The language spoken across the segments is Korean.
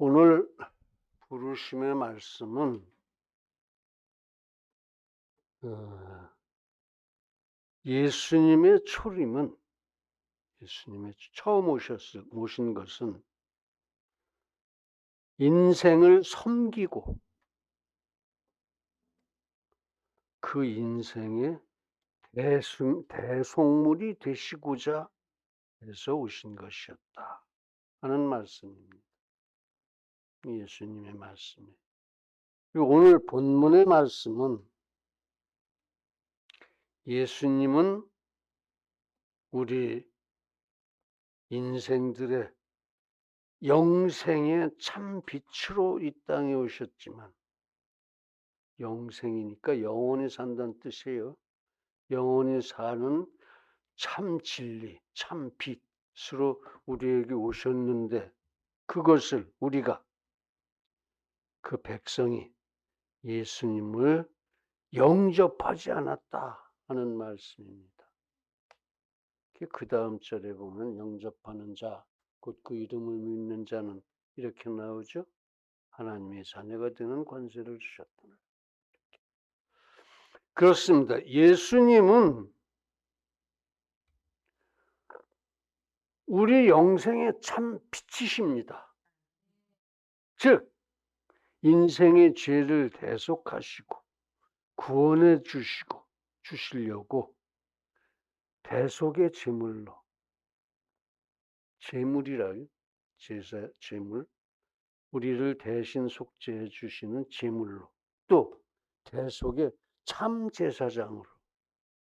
오늘 부르심의 말씀은 예수님의 초림은 예수님의 처음 오신 것은 인생을 섬기고 그 인생의 대속물이 되시고자 해서 오신 것이었다 하는 말씀입니다. 예수님의 말씀이에요. 그리고 오늘 본문의 말씀은 예수님은 우리 인생들의 영생의 참 빛으로 이 땅에 오셨지만, 영생이니까 영원히 산다는 뜻이에요. 영원히 사는 참 진리, 참 빛으로 우리에게 오셨는데, 그것을 우리가, 그 백성이 예수님을 영접하지 않았다 하는 말씀입니다. 그 다음 절에 보면 영접하는 자, 곧 그 이름을 믿는 자는 이렇게 나오죠. 하나님의 자녀가 되는 권세를 주셨다. 그렇습니다. 예수님은 우리 영생의 참 빛이십니다. 즉 인생의 죄를 대속하시고 구원해 주시려고 대속의 제물로, 제물이라요. 제물, 우리를 대신 속죄해 주시는 제물로, 또 대속의 참 제사장으로.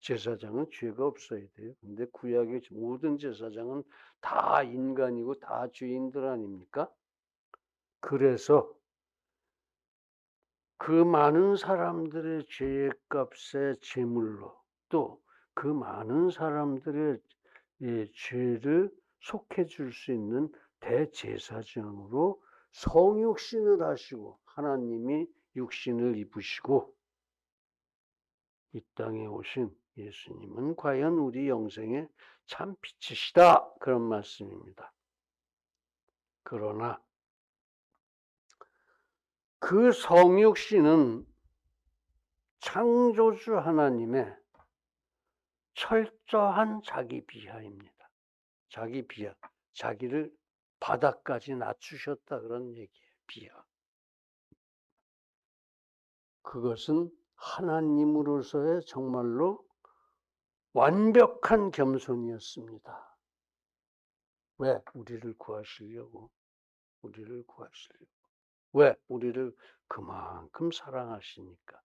제사장은 죄가 없어야 돼요. 근데 구약의 모든 제사장은 다 인간이고 다 죄인들 아닙니까? 그래서 그 많은 사람들의 죄의 값의 제물로, 또 그 많은 사람들의 죄를 속해 줄 수 있는 대제사장으로 성육신을 하시고, 하나님이 육신을 입으시고 이 땅에 오신 예수님은 과연 우리 영생의 참 빛이시다, 그런 말씀입니다. 그러나 그 성육신은 창조주 하나님의 철저한 자기 비하입니다. 자기 비하, 자기를 바닥까지 낮추셨다, 그런 얘기예요. 비하. 그것은 하나님으로서의 정말로 완벽한 겸손이었습니다. 왜? 우리를 구하시려고. 왜? 우리를 그만큼 사랑하시니까.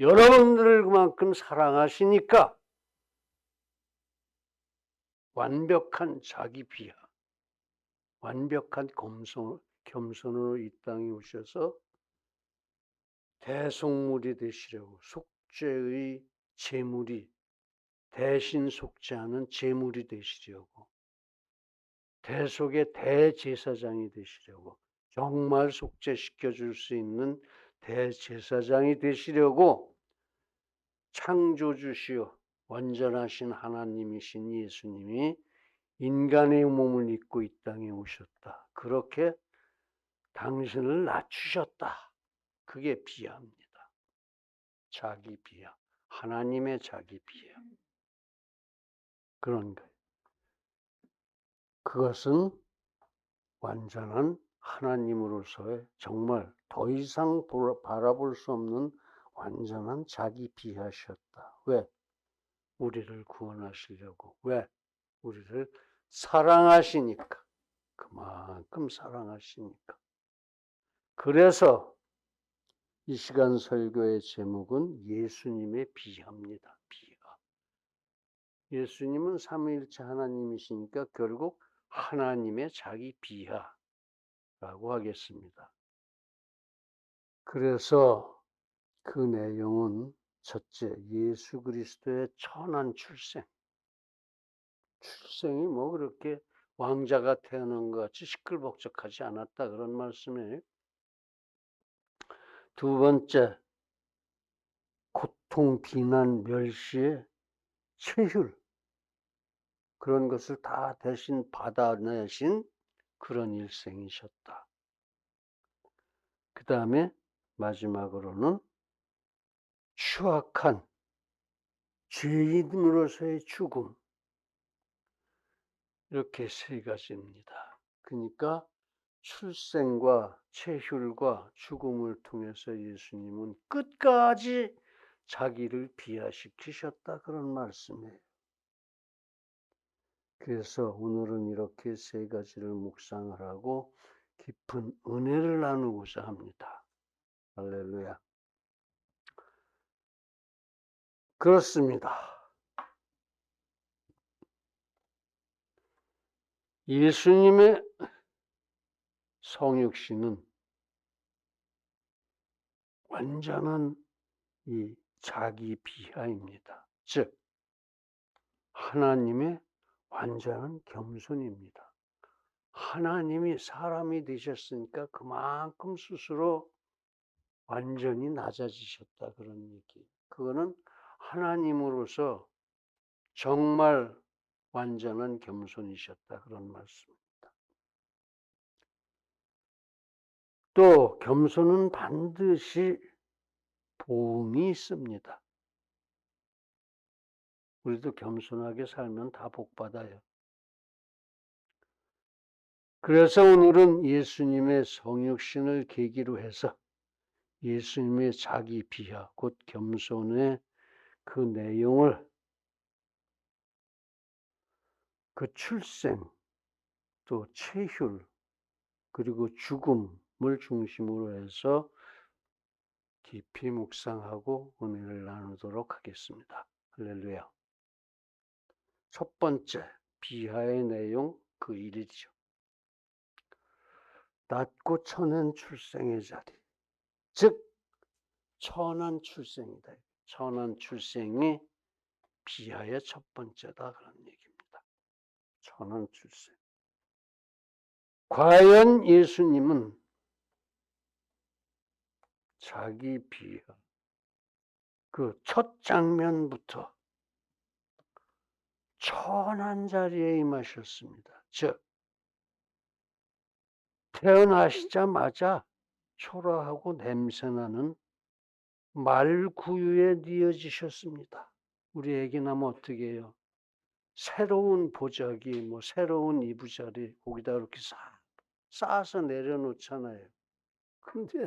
여러분들을 그만큼 사랑하시니까 완벽한 자기 비하, 완벽한 겸손으로 이 땅에 오셔서 대속물이 되시려고, 속죄의 제물이, 대신 속죄하는 제물이 되시려고, 대속의 대제사장이 되시려고, 정말 속죄시켜 줄 수 있는 대제사장이 되시려고 창조주시오 완전하신 하나님이신 예수님이 인간의 몸을 입고 이 땅에 오셨다. 그렇게 당신을 낮추셨다. 그게 비하입니다. 자기 비하. 하나님의 자기 비하. 그런 거예요. 그것은 완전한 하나님으로서의 정말 더 이상 바라볼 수 없는 완전한 자기 비하셨다. 왜? 우리를 구원하시려고. 왜? 우리를 사랑하시니까. 그만큼 사랑하시니까. 그래서 이 시간 설교의 제목은 예수님의 비하입니다. 비하. 예수님은 삼위일체 하나님이시니까 결국 하나님의 자기 비하라고 하겠습니다. 그래서 그 내용은 첫째, 예수 그리스도의 천한 출생. 출생이 뭐 그렇게 왕자가 태어난 것 같이 시끌벅적하지 않았다, 그런 말씀이에요. 두 번째, 고통, 비난, 멸시의 체휼, 그런 것을 다 대신 받아내신 그런 일생이셨다. 그다음에 마지막으로는 추악한 죄인으로서의 죽음. 이렇게 세 가지입니다. 그러니까 출생과 체휼과 죽음을 통해서 예수님은 끝까지 자기를 비하시키셨다 그런 말씀이에요. 그래서 오늘은 이렇게 세 가지를 묵상을 하고 깊은 은혜를 나누고자 합니다. 할렐루야. 그렇습니다. 예수님의 성육신은 완전한 이 자기 비하입니다. 즉 하나님의 완전한 겸손입니다. 하나님이 사람이 되셨으니까 그만큼 스스로 완전히 낮아지셨다 그런 얘기. 그거는 하나님으로서 정말 완전한 겸손이셨다 그런 말씀입니다. 또 겸손은 반드시 보응이 있습니다. 우리도 겸손하게 살면 다 복받아요. 그래서 오늘은 예수님의 성육신을 계기로 해서 예수님의 자기 비하, 곧 겸손의 그 내용을 그 출생, 또 체휼, 그리고 죽음을 중심으로 해서 깊이 묵상하고 은혜를 나누도록 하겠습니다. 할렐루야. 첫 번째, 비하의 내용 그 일이죠. 낮고 천한 출생의 자리, 즉 천한 출생이다. 천한 출생이 비하의 첫 번째다 그런 얘기입니다. 천한 출생. 과연 예수님은 자기 비하 그 첫 장면부터 천한 자리에 임하셨습니다. 즉 태어나시자마자 초라하고 냄새나는 말구유에 뉘어지셨습니다. 우리 애기 나면 어떻게 해요? 새로운 보자기, 새로운 이부자리 거기다 이렇게 쌓아서 내려놓잖아요. 근데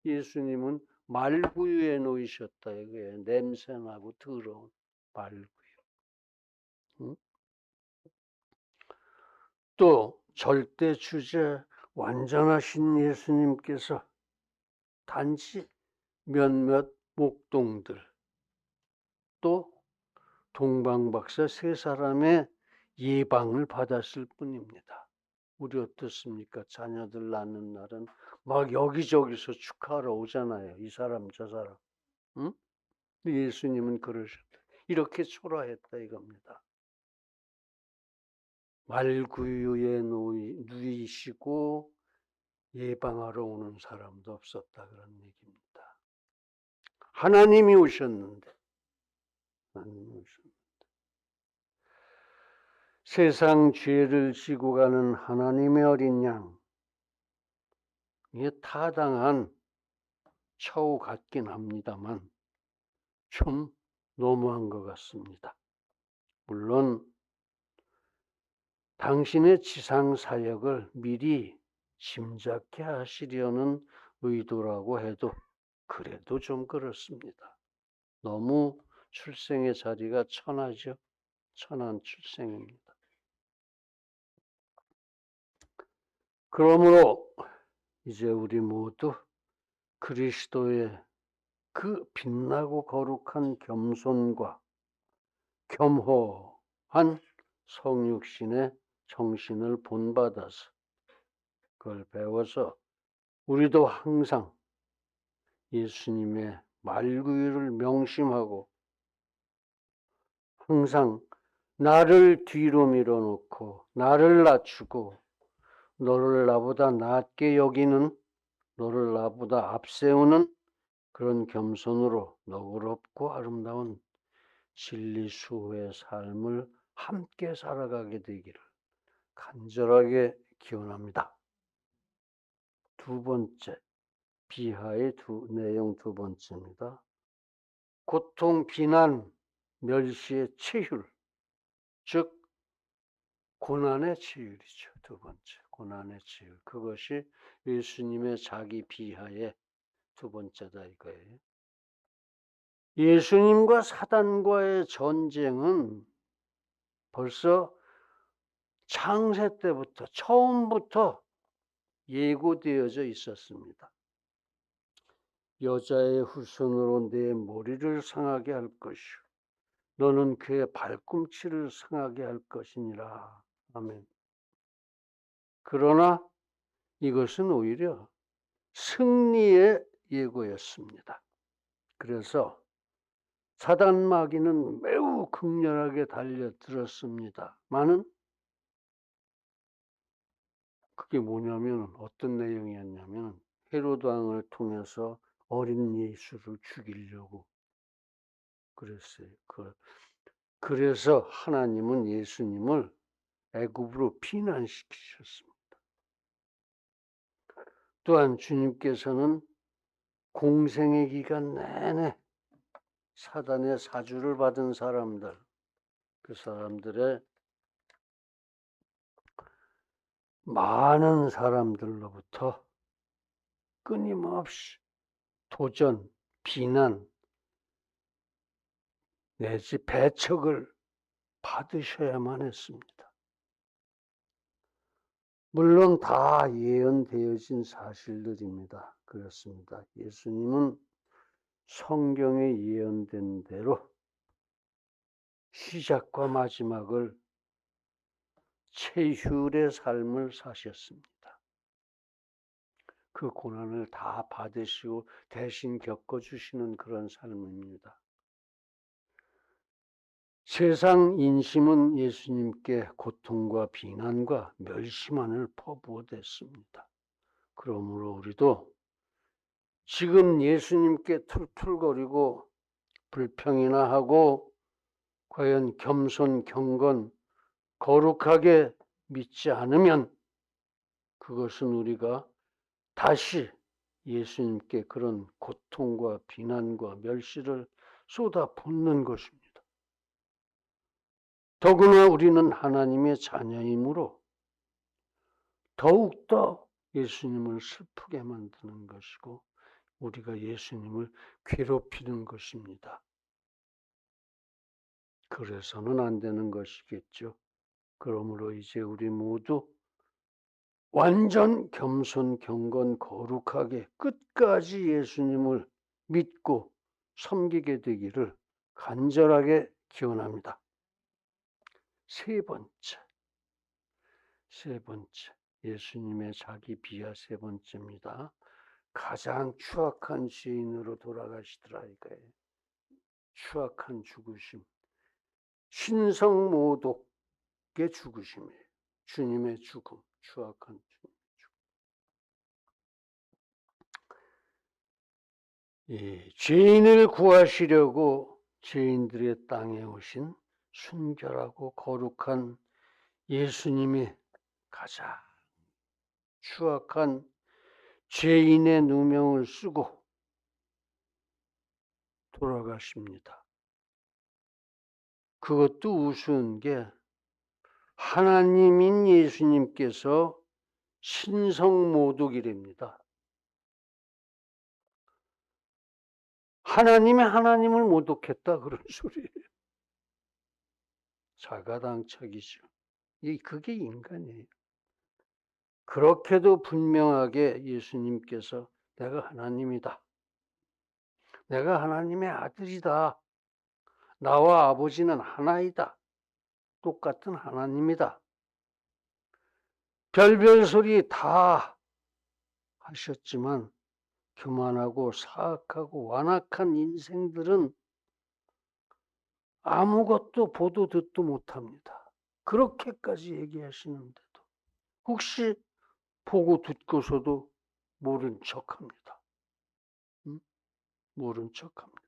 예수님은 말구유에 놓이셨다 이거예요. 냄새나고 더러운 말구유. 응? 또 절대 주제 완전하신 예수님께서 단지 몇몇 목동들 또 동방박사 세 사람의 예방을 받았을 뿐입니다. 우리 어떻습니까? 자녀들 낳는 날은 막 여기저기서 축하하러 오잖아요. 이 사람 저 사람. 응? 예수님은 그러셨다. 이렇게 초라했다 이겁니다. 말구유에 누이시고 예방하러 오는 사람도 없었다 그런 얘기입니다. 하나님이 오셨는데 세상 죄를 지고 가는 하나님의 어린 양, 이게 타당한 처우 같긴 합니다만 좀 너무한 것 같습니다. 물론 당신의 지상 사역을 미리 짐작케 하시려는 의도라고 해도 그래도 좀 그렇습니다. 너무 출생의 자리가 천하죠. 천한 출생입니다. 그러므로 이제 우리 모두 그리스도의 그 빛나고 거룩한 겸손과 겸허한 성육신의 정신을 본받아서 그걸 배워서 우리도 항상 예수님의 말구유를 명심하고 항상 나를 뒤로 밀어놓고 나를 낮추고 너를 나보다 낮게 여기는 너를 나보다 앞세우는 그런 겸손으로 너그럽고 아름다운 진리 수호의 삶을 함께 살아가게 되기를 간절하게 기원합니다. 두 번째, 비하의 내용 두 번째입니다. 고통, 비난, 멸시의 치유, 즉 고난의 치유이죠. 두 번째, 고난의 치유. 그것이 예수님의 자기 비하의 두 번째다 이거예요. 예수님과 사단과의 전쟁은 벌써 창세 때부터 처음부터 예고되어져 있었습니다. 여자의 후손으로 내 머리를 상하게 할 것이요 너는 그의 발꿈치를 상하게 할 것이니라. 아멘. 그러나 이것은 오히려 승리의 예고였습니다. 그래서 사단 마귀는 매우 극렬하게 달려들었습니다만은 그게 뭐냐면 어떤 내용이었냐면 헤로드 왕을 통해서 어린 예수를 죽이려고 그랬어요. 그래서 하나님은 예수님을 애굽으로 피난시키셨습니다. 또한 주님께서는 공생의 기간 내내 사단의 사주를 받은 사람들, 그 사람들의 많은 사람들로부터 끊임없이 도전, 비난, 내지 배척을 받으셔야만 했습니다. 물론 다 예언되어진 사실들입니다. 그렇습니다. 예수님은 성경에 예언된 대로 시작과 마지막을 최휴의 삶을 사셨습니다. 그 고난을 다 받으시고 대신 겪어주시는 그런 삶입니다. 세상 인심은 예수님께 고통과 비난과 멸시만을 퍼부어댔습니다. 그러므로 우리도 지금 예수님께 툴툴거리고 불평이나 하고 과연 겸손, 경건, 거룩하게 믿지 않으면 그것은 우리가 다시 예수님께 그런 고통과 비난과 멸시를 쏟아붓는 것입니다. 더구나 우리는 하나님의 자녀이므로 더욱더 예수님을 슬프게 만드는 것이고 우리가 예수님을 괴롭히는 것입니다. 그래서는 안 되는 것이겠죠. 그러므로 이제 우리 모두 완전 겸손, 경건, 거룩하게 끝까지 예수님을 믿고 섬기게 되기를 간절하게 기원합니다. 세 번째, 예수님의 자기 비하 세 번째입니다. 가장 추악한 죄인으로 돌아가시더라 이거예요. 추악한 죽으심, 신성모독의 죽으심이에요. 주님의 죽음, 추악한 죽음. 죄인을 구하시려고 죄인들의 땅에 오신 순결하고 거룩한 예수님이 가장 추악한 죄인의 누명을 쓰고 돌아가십니다. 그것도 우스운 게 하나님인 예수님께서 신성모독이랍니다. 하나님이 하나님을 모독했다 그런 소리예요. 자가당착이죠. 그게 인간이에요. 그렇게도 분명하게 예수님께서 내가 하나님이다. 내가 하나님의 아들이다. 나와 아버지는 하나이다. 똑같은 하나님이다. 별별 소리 다 하셨지만 교만하고 사악하고 완악한 인생들은 아무것도 보도 듣도 못합니다. 그렇게까지 얘기하시는데도 혹시 보고 듣고서도 모른 척합니다. 모른 척합니다.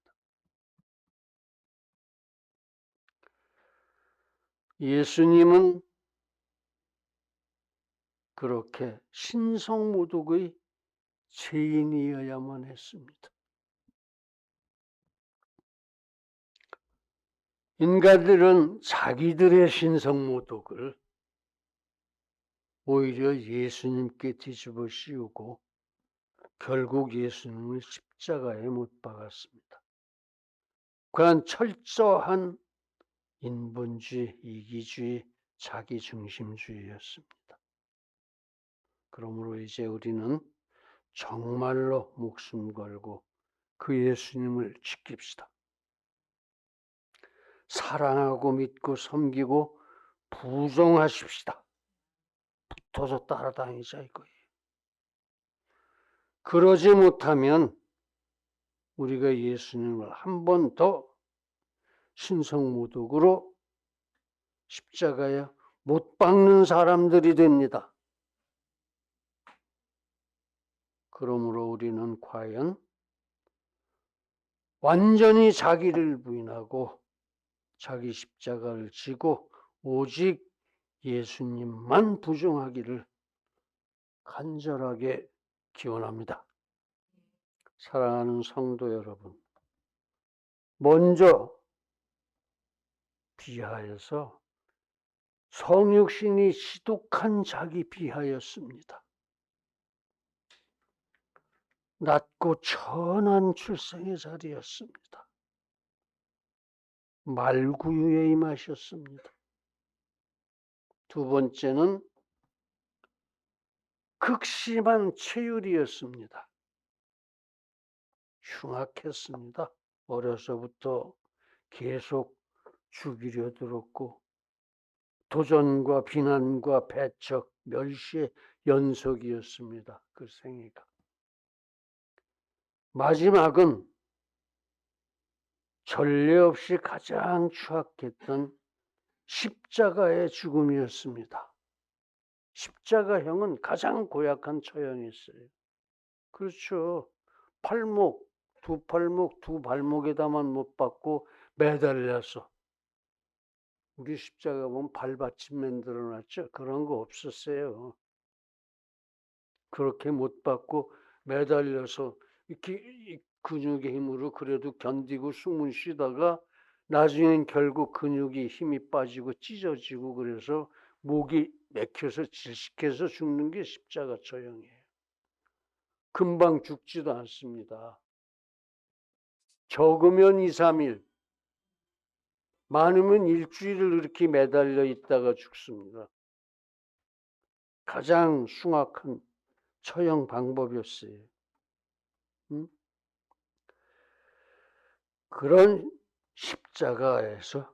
예수님은 그렇게 신성모독의 죄인이어야만 했습니다. 인간들은 자기들의 신성모독을 오히려 예수님께 뒤집어 씌우고 결국 예수님을 십자가에 못 박았습니다. 그러한 철저한 인본주의, 이기주의, 자기중심주의였습니다. 그러므로 이제 우리는 정말로 목숨 걸고 그 예수님을 지킵시다. 사랑하고 믿고 섬기고 부정하십시다. 붙어서 따라다니자 이거예요. 그러지 못하면 우리가 예수님을 한 번 더 신성모독으로 십자가에 못 박는 사람들이 됩니다. 그러므로 우리는 과연 완전히 자기를 부인하고 자기 십자가를 지고 오직 예수님만 부정하기를 간절하게 기원합니다. 사랑하는 성도 여러분, 먼저 비하여서 성육신이 지독한 자기 비하였습니다. 낮고 천한 출생의 자리였습니다. 말구유에 임하셨습니다. 두 번째는 극심한 체휼이었습니다. 흉악했습니다. 어려서부터 계속 죽이려 들었고 도전과 비난과 배척, 멸시의 연속이었습니다. 그 생애가. 마지막은 전례 없이 가장 추악했던 십자가의 죽음이었습니다. 십자가형은 가장 고약한 처형이었어요. 그렇죠. 두 팔목, 두 발목에다만 못 박고 매달려서. 우리 십자가 보면 발받침 만들어놨죠. 그런 거 없었어요. 그렇게 못 박고 매달려서 이렇게 근육의 힘으로 그래도 견디고 숨을 쉬다가 나중엔 결국 근육이 힘이 빠지고 찢어지고 그래서 목이 막혀서 질식해서 죽는 게 십자가 처형이에요. 금방 죽지도 않습니다. 적으면 2, 3일, 많으면 일주일을 이렇게 매달려 있다가 죽습니다. 가장 흉악한 처형 방법이었어요. 그런 십자가에서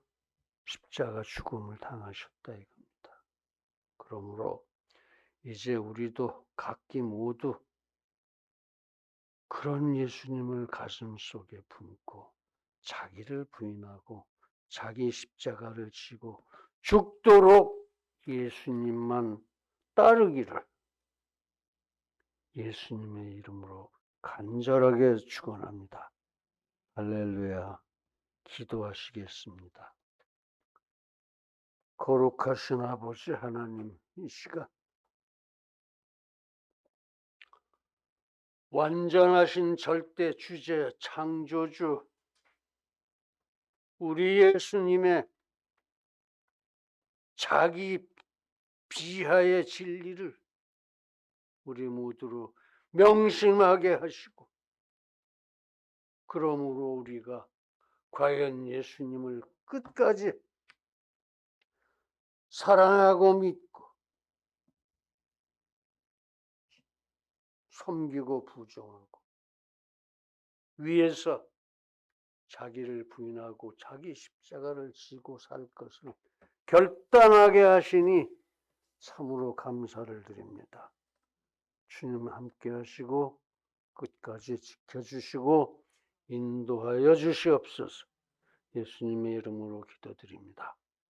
십자가 죽음을 당하셨다 이겁니다. 그러므로 이제 우리도 각기 모두 그런 예수님을 가슴 속에 품고 자기를 부인하고 자기 십자가를 지고 죽도록 예수님만 따르기를 예수님의 이름으로 간절하게 축원합니다. 할렐루야. 기도하시겠습니다. 거룩하신 아버지 하나님, 이 시간 완전하신 절대 주제 창조주 우리 예수님의 자기 비하의 진리를 우리 모두로 명심하게 하시고 그러므로 우리가 과연 예수님을 끝까지 사랑하고 믿고 섬기고 부정하고 위에서 자기를 부인하고 자기 십자가를 지고 살 것을 결단하게 하시니 참으로 감사를 드립니다. 주님 함께 하시고 끝까지 지켜주시고 인도하여 주시옵소서. 예수님의 이름으로 기도드립니다.